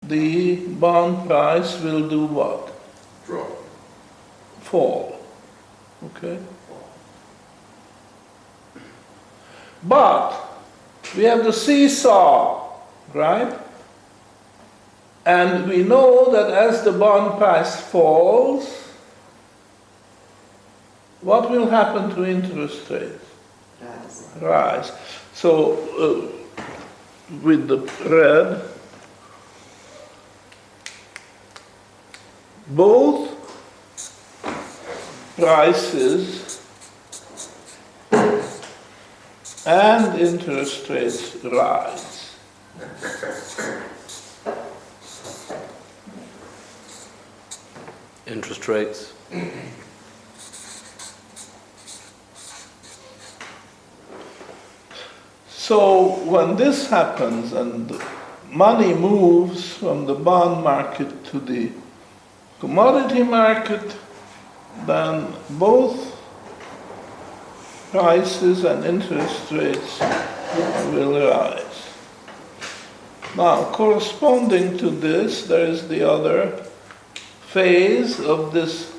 the bond price will do what? Drop. Fall. Okay? But we have the seesaw, right? And we know that as the bond price falls, what will happen to interest rates? Rise. So, with the red, both prices and interest rates rise. Interest rates. So when this happens and money moves from the bond market to the commodity market, then both prices and interest rates will rise. Now, corresponding to this, there is the other phase of this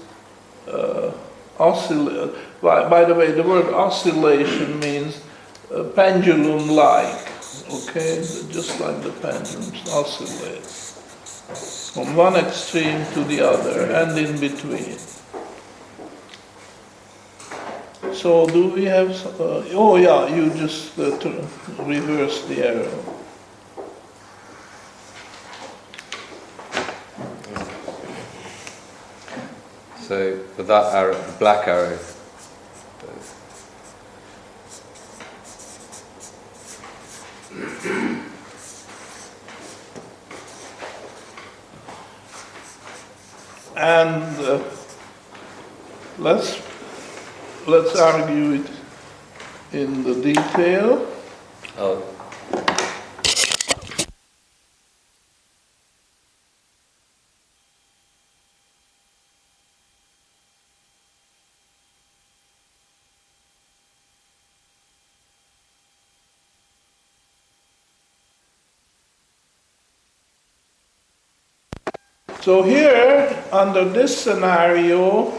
oscillation. By the way, the word oscillation means pendulum-like, okay? Just like the pendulums oscillate from one extreme to the other and in between. So do we have, oh yeah, you just reverse the arrow. So with that arrow, the black arrow, and let's argue it in the detail. oh, So here, under this scenario,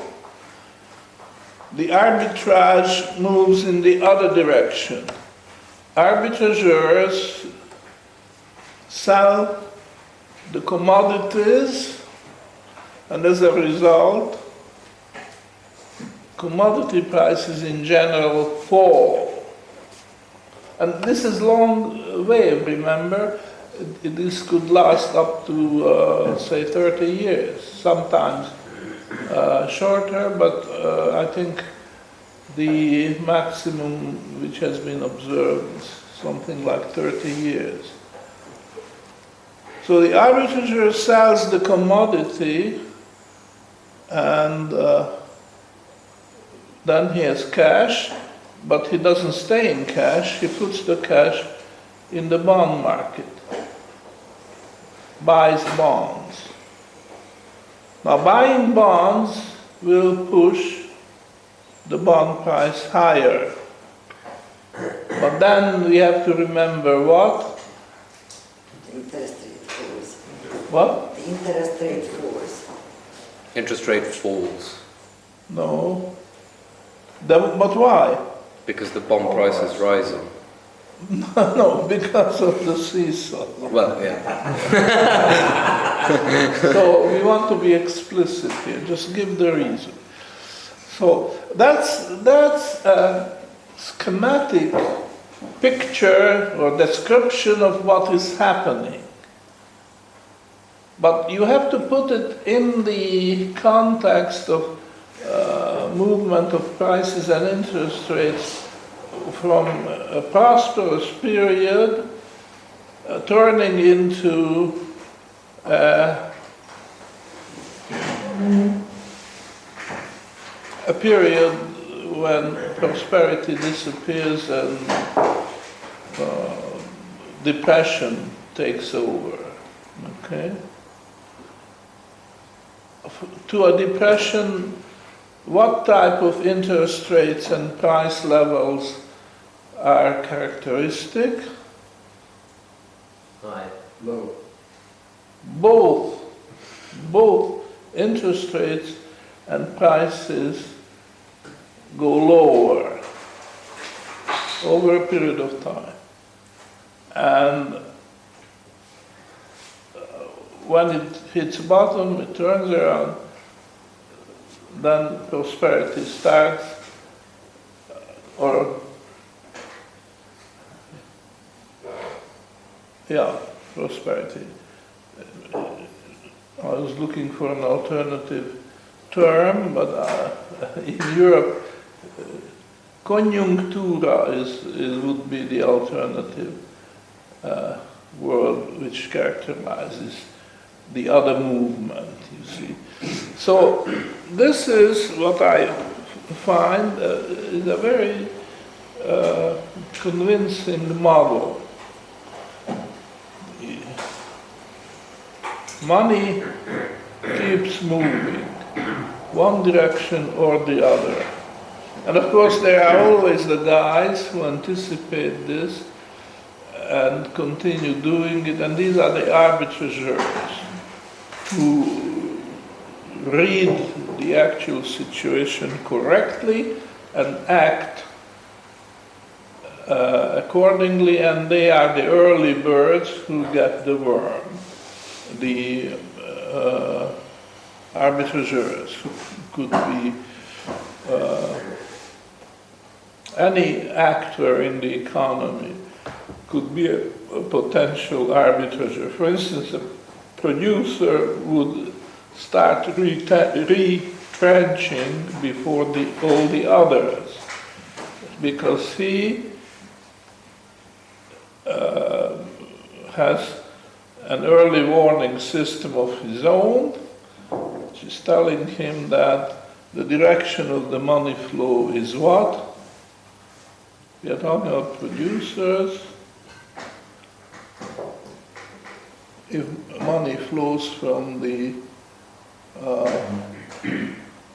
the arbitrage moves in the other direction. Arbitrageurs sell the commodities, and as a result, commodity prices in general fall. And this is long wave, remember? This could last up to, say, 30 years, sometimes shorter, but I think the maximum which has been observed is something like 30 years. So the arbitrager sells the commodity and then he has cash, but he doesn't stay in cash, he puts the cash in the bond market, buys bonds. Now buying bonds will push the bond price higher. But then we have to remember what? The interest rate falls. What? The interest rate falls. interest rate falls. No. But why? Because the bond price is rising. No, because of the seesaw. Well, yeah. So we want to be explicit here, just give the reason. So that's a schematic picture or description of what is happening. But you have to put it in the context of movement of prices and interest rates from a prosperous period turning into a period when prosperity disappears and depression takes over. Okay? To a depression, what type of interest rates and price levels are characteristic? High. Low. both interest rates and prices go lower over a period of time. And when it hits bottom, it turns around, then prosperity starts, prosperity. I was looking for an alternative term, but in Europe, conjunctura would be the alternative word which characterizes the other movement, you see. So this is what I find is a very convincing model. Money keeps moving, one direction or the other. And of course there are always the guys who anticipate this and continue doing it, and these are the arbitrageurs who read the actual situation correctly and act accordingly, and they are the early birds who get the worm. The arbitrageurs could be any actor in the economy could be a potential arbitrager. For instance, a producer would start retrenching before all the others because he has an early warning system of his own, which is telling him that the direction of the money flow is what? We are talking about producers. If money flows from the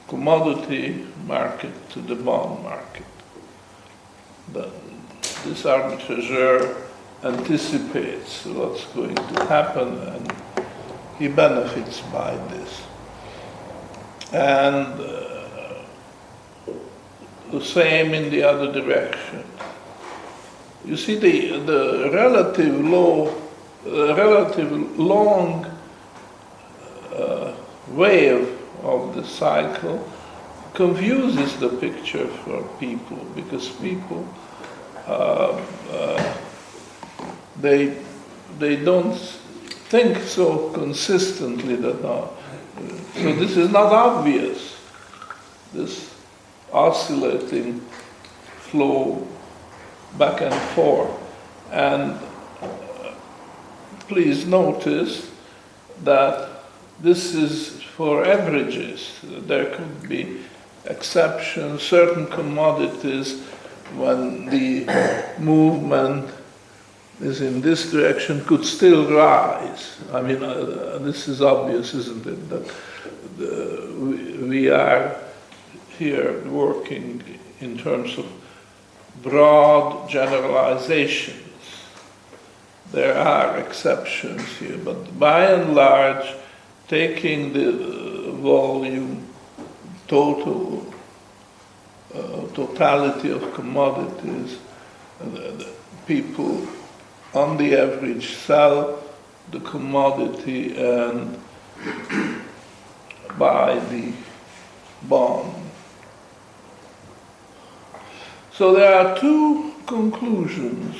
commodity market to the bond market, then this arbitrageur anticipates what's going to happen and he benefits by this. And the same in the other direction. You see the relative long wave of the cycle confuses the picture for people because people they don't think so consistently that so this is not obvious, this oscillating flow back and forth. And please notice that this is for averages. There could be exceptions, certain commodities when the movement is in this direction could still rise. I mean, this is obvious, isn't it? That we are here working in terms of broad generalizations. There are exceptions here, but by and large, taking the volume, totality of commodities, the people on the average sell the commodity and buy the bond. So there are two conclusions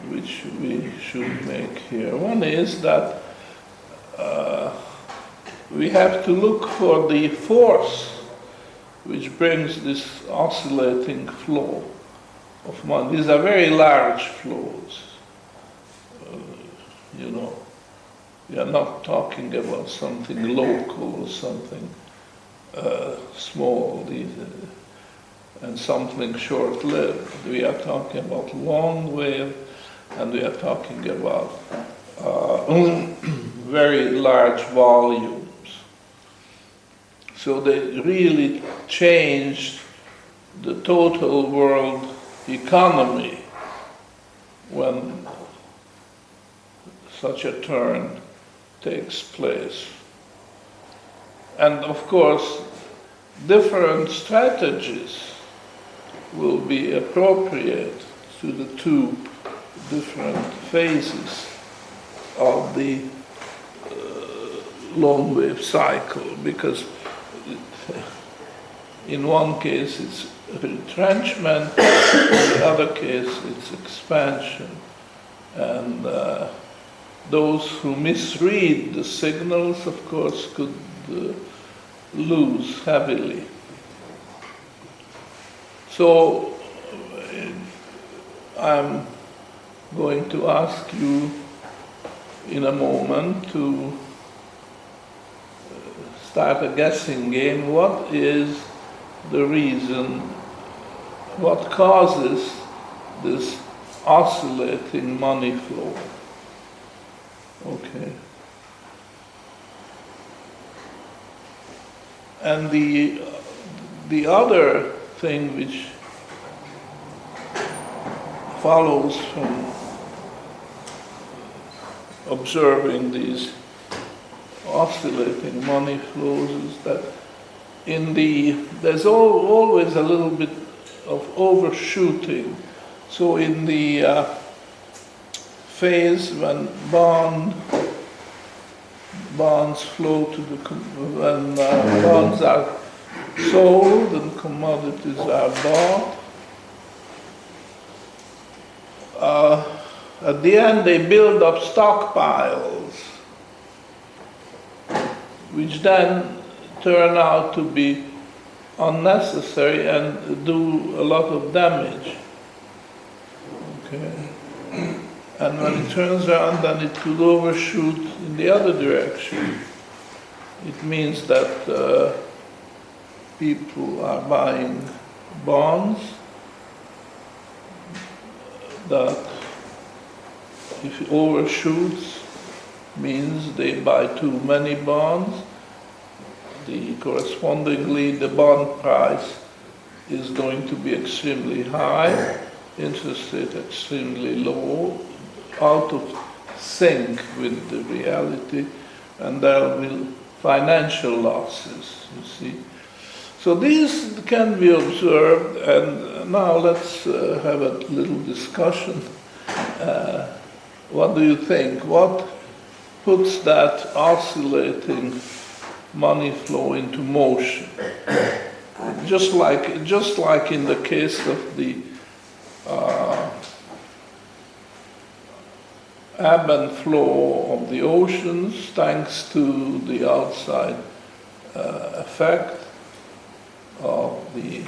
which we should make here. One is that we have to look for the force which brings this oscillating flow of money. These are very large flows. We are not talking about something local or something small and something short-lived. We are talking about long wave, and we are talking about very large volumes. So they really changed the total world economy when such a turn takes place. And of course, different strategies will be appropriate to the two different phases of the long wave cycle, because in one case it's retrenchment, in the other case it's expansion. And those who misread the signals, of course, could lose heavily. So I'm going to ask you in a moment to start a guessing game. What is the reason, what causes this oscillating money flow? Okay. And the other thing which follows from observing these oscillating money flows is that there's always a little bit of overshooting. So in the phase when bonds flow to when bonds are sold and commodities are bought, at the end they build up stockpiles, which then turn out to be unnecessary and do a lot of damage. Okay. And when it turns around, then it could overshoot in the other direction. It means that people are buying bonds that, if it overshoots, means they buy too many bonds. Correspondingly, the bond price is going to be extremely high, interest rate extremely low, out of sync with the reality, and there will be financial losses, you see. So these can be observed, and now let's have a little discussion. What do you think? What puts that oscillating money flow into motion? Just like in the case of the ebb and flow of the oceans, thanks to the outside effect of the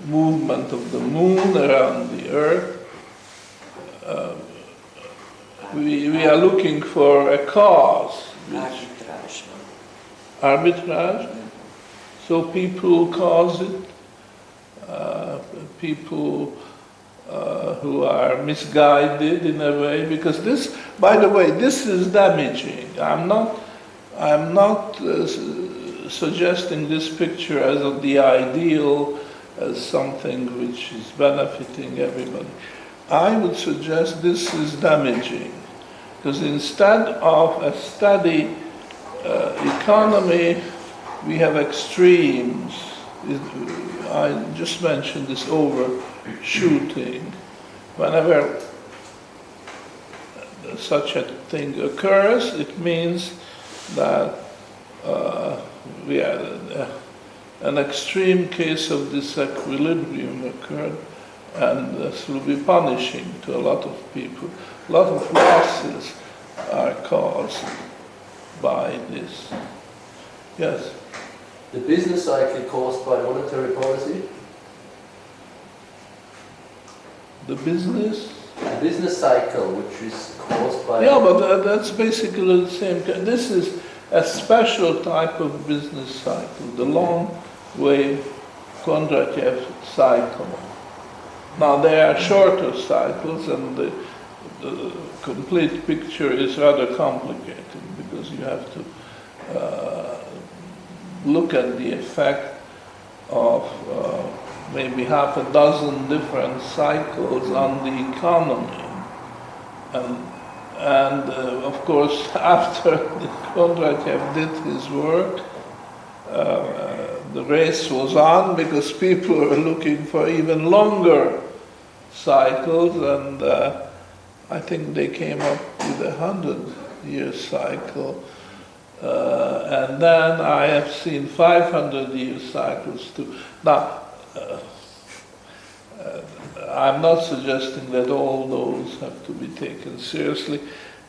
movement of the moon around the earth, we are looking for a cause. Arbitrage. So people cause it, people who are misguided in a way, because this, by the way, this is damaging. I'm not suggesting this picture as the ideal, as something which is benefiting everybody. I would suggest this is damaging, because instead of a steady economy, we have extremes. I just mentioned this overshooting. Whenever such a thing occurs, it means that we had an extreme case of disequilibrium occurred, and this will be punishing to a lot of people. A lot of losses are caused by this. Yes? The business cycle caused by monetary policy? The business? The business cycle, which is caused by... Yeah, but that's basically the same. This is a special type of business cycle, the long wave Kondratyeff cycle. Now there are shorter cycles, and the complete picture is rather complicated, because you have to look at the effect of maybe half a dozen different cycles on the economy, And of course, after Kondratyeff did his work, the race was on because people were looking for even longer cycles, and I think they came up with 100-year cycle. And then I have seen 500-year cycles too. Now, I'm not suggesting that all those have to be taken seriously,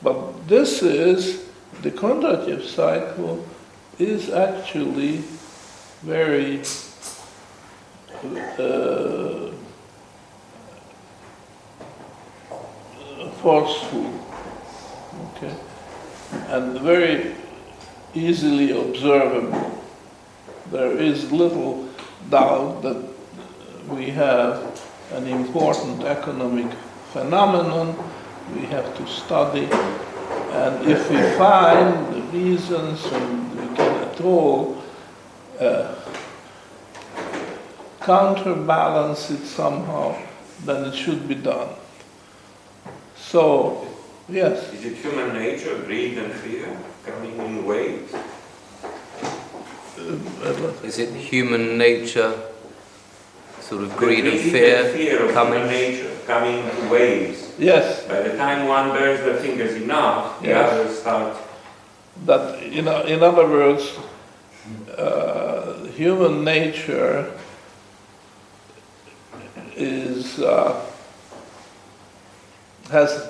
but this is, the Kondratyeff cycle is actually very forceful, okay, and very easily observable. There is little doubt that we have an important economic phenomenon we have to study, and if we find the reasons and we can at all counterbalance it somehow, then it should be done. So, yes. Is it human nature, greed and fear, coming in waves? Is it human nature, sort of greed and The fear of coming? human nature, coming in waves. Yes. By the time one bears the fingers enough, the Yes. others start. That, in other words, human nature is has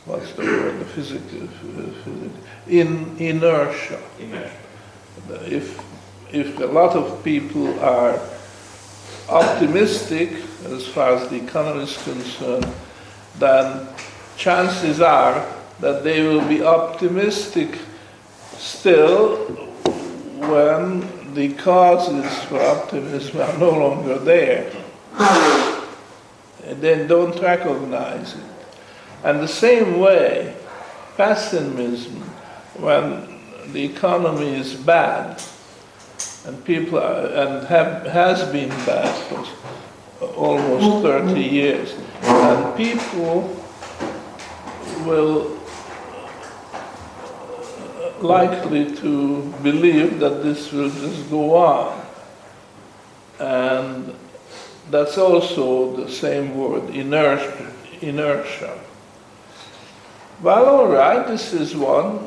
what's the word? The physical inertia. If a lot of people are optimistic as far as the economy is concerned, then chances are that they will be optimistic still when the causes for optimism are no longer there. And they don't recognize it. And the same way, pessimism, when the economy is bad, and people are, and has been bad for almost 30 years, and people will likely to believe that this will just go on. And that's also the same word, inertia. Well, all right, this is one.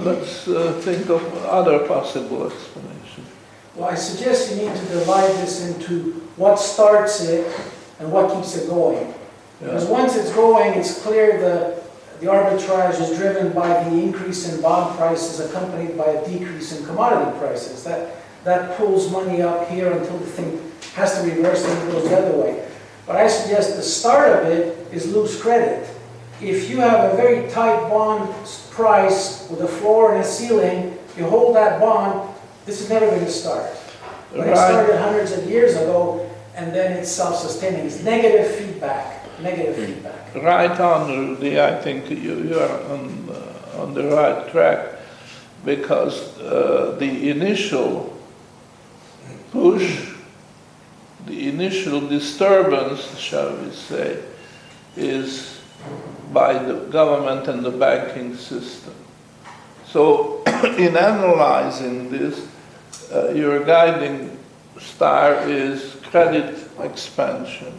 Let's think of other possible explanations. Well, I suggest you need to divide this into what starts it and what keeps it going. Because once it's going, it's clear the arbitrage is driven by the increase in bond prices accompanied by a decrease in commodity prices. That pulls money up here until the thing has to reverse and it goes the other way. But I suggest the start of it is loose credit. If you have a very tight bond price with a floor and a ceiling, you hold that bond, this is never going to start. But it started hundreds of years ago, and then it's self-sustaining. It's negative feedback. Right on, Rudy. I think you are on the right track, because the initial push, the initial disturbance, shall we say, is by the government and the banking system. So in analyzing this, your guiding star is credit expansion.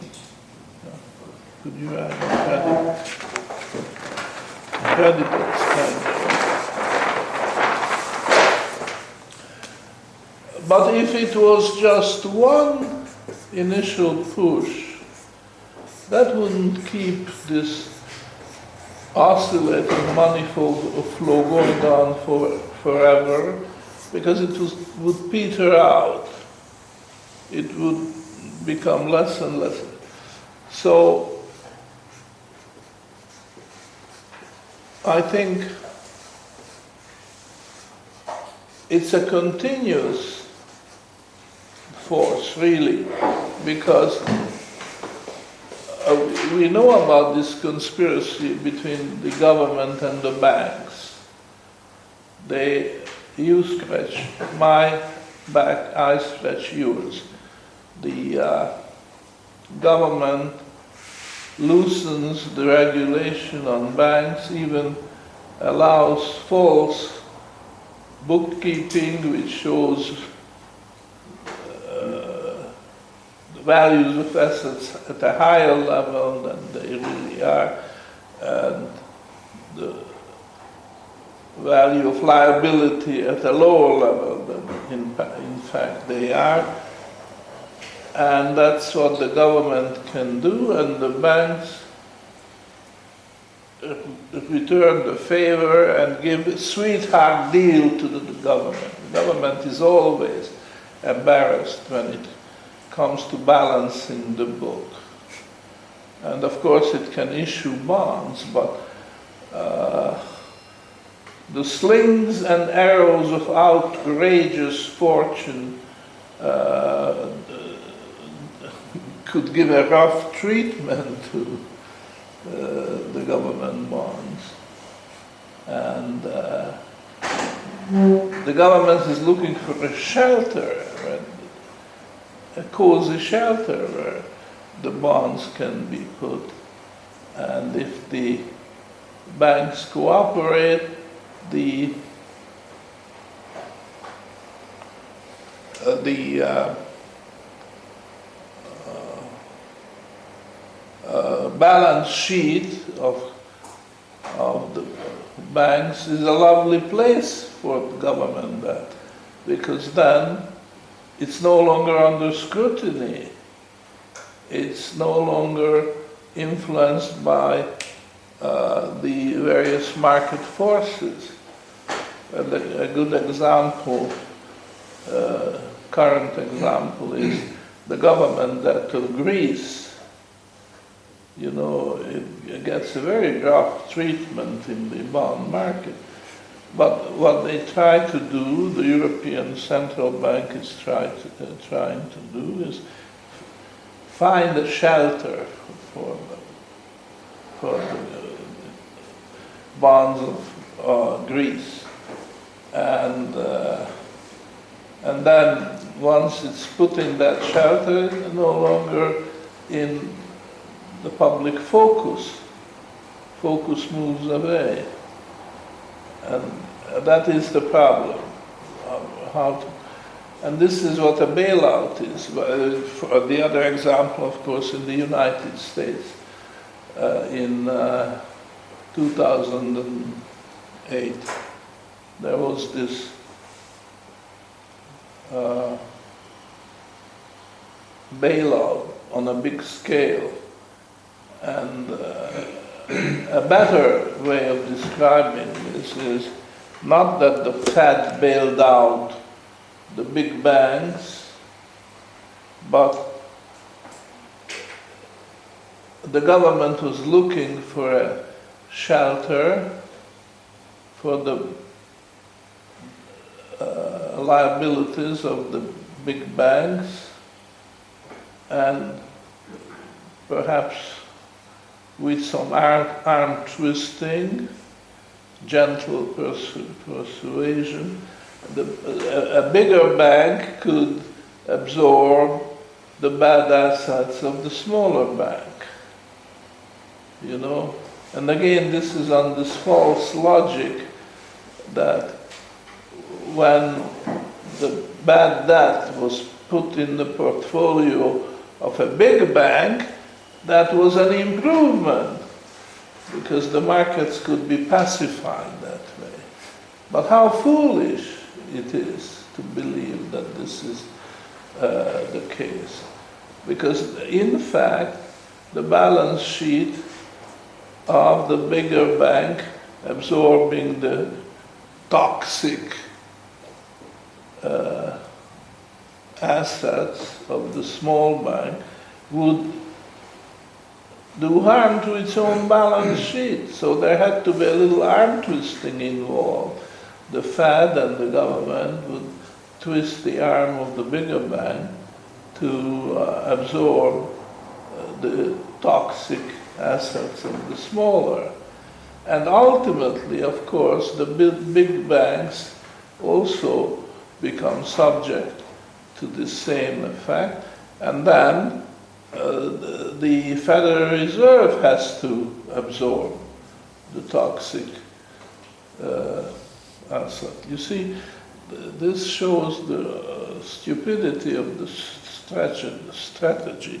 Could you add credit expansion? But if it was just one initial push, that wouldn't keep this oscillating money flow going on forever, because it would peter out. It would become less and less. So I think it's a continuous force, really, because we know about this conspiracy between the government and the banks. You scratch my back, I scratch yours. The government loosens the regulation on banks, even allows false bookkeeping, which shows the values of assets at a higher level than they really are, and the value of liability at a lower level than in fact they are. And that's what the government can do, and the banks return the favor and give a sweetheart deal to the government. The government is always embarrassed when it comes to balancing the book. And of course it can issue bonds, but the slings and arrows of outrageous fortune could give a rough treatment to the government bonds. And the government is looking for a shelter, a cozy shelter where the bonds can be put. And if the banks cooperate, the balance sheet of the banks is a lovely place for government debt, because then it's no longer under scrutiny. It's no longer influenced by the various market forces. And a good example, current example, is the government debt of Greece. You know, it gets a very rough treatment in the bond market. But what they try to do, the European Central Bank is trying to do, is find a shelter for the bonds of Greece. And then once it's put in that shelter, it's no longer in the public focus. Focus moves away. And that is the problem. And this is what a bailout is. For the other example, of course, in the United States, in 2008, there was this bailout on a big scale. And a better way of describing this is not that the Fed bailed out the big banks, but the government was looking for a shelter for the liabilities of the big banks, and perhaps with some arm twisting, gentle persuasion, a bigger bank could absorb the bad assets of the smaller bank. You know? And again, this is on this false logic that when the bad debt was put in the portfolio of a big bank, that was an improvement, because the markets could be pacified that way. But how foolish it is to believe that this is the case. Because in fact, the balance sheet of the bigger bank absorbing the toxic assets of the small bank would do harm to its own balance sheet. So there had to be a little arm twisting involved. The Fed and the government would twist the arm of the bigger bank to absorb the toxic assets of the smaller. And ultimately, of course, the big banks also become subject to the same effect, and then the Federal Reserve has to absorb the toxic asset. You see, this shows the stupidity of the strategy.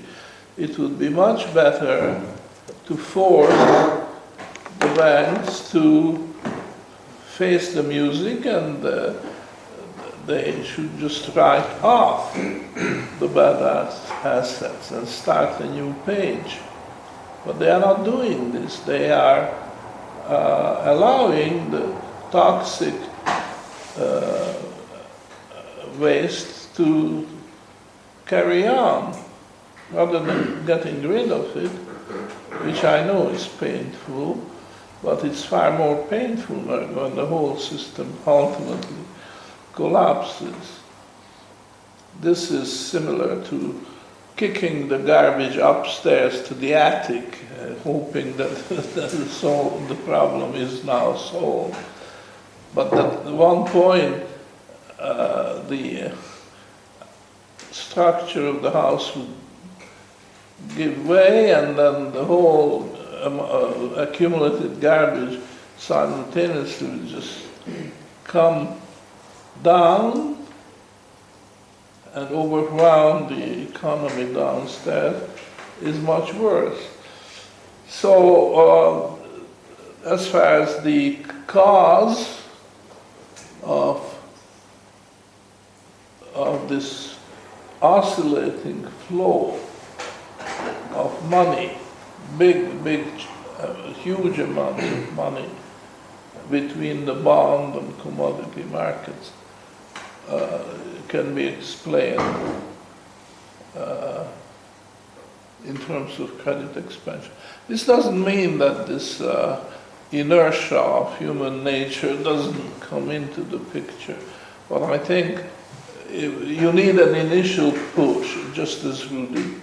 It would be much better to force the banks to face the music, and they should just write off the bad assets and start a new page. But they are not doing this. They are allowing the toxic waste to carry on, rather than getting rid of it, which I know is painful, but it's far more painful when the whole system ultimately collapses. This is similar to kicking the garbage upstairs to the attic, hoping that the problem is now solved. But at one point, the structure of the house would give way, and then the whole accumulated garbage simultaneously would just come down and overwhelm the economy downstairs. Is much worse. So, as far as the cause of this oscillating flow of money, huge amounts of money between the bond and commodity markets can be explained in terms of credit expansion. This doesn't mean that this inertia of human nature doesn't come into the picture, but I think you need an initial push, just as Rudy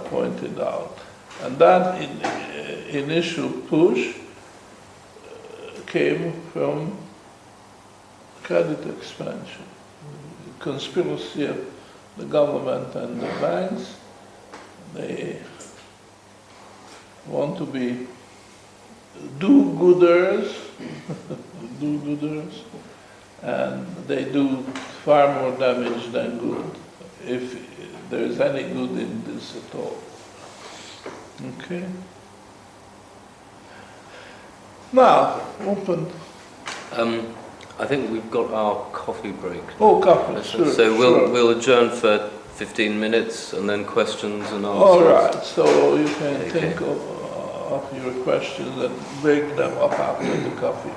pointed out. And that initial push came from credit expansion, conspiracy of the government and the banks. They want to be do-gooders, and they do far more damage than good, if there is any good in this at all. Okay? Now, open. I think we've got our coffee break. Oh, coffee, sure. So sure. we'll adjourn for 15 minutes and then questions and answers. All right, so you can think of your questions and break them up after the coffee.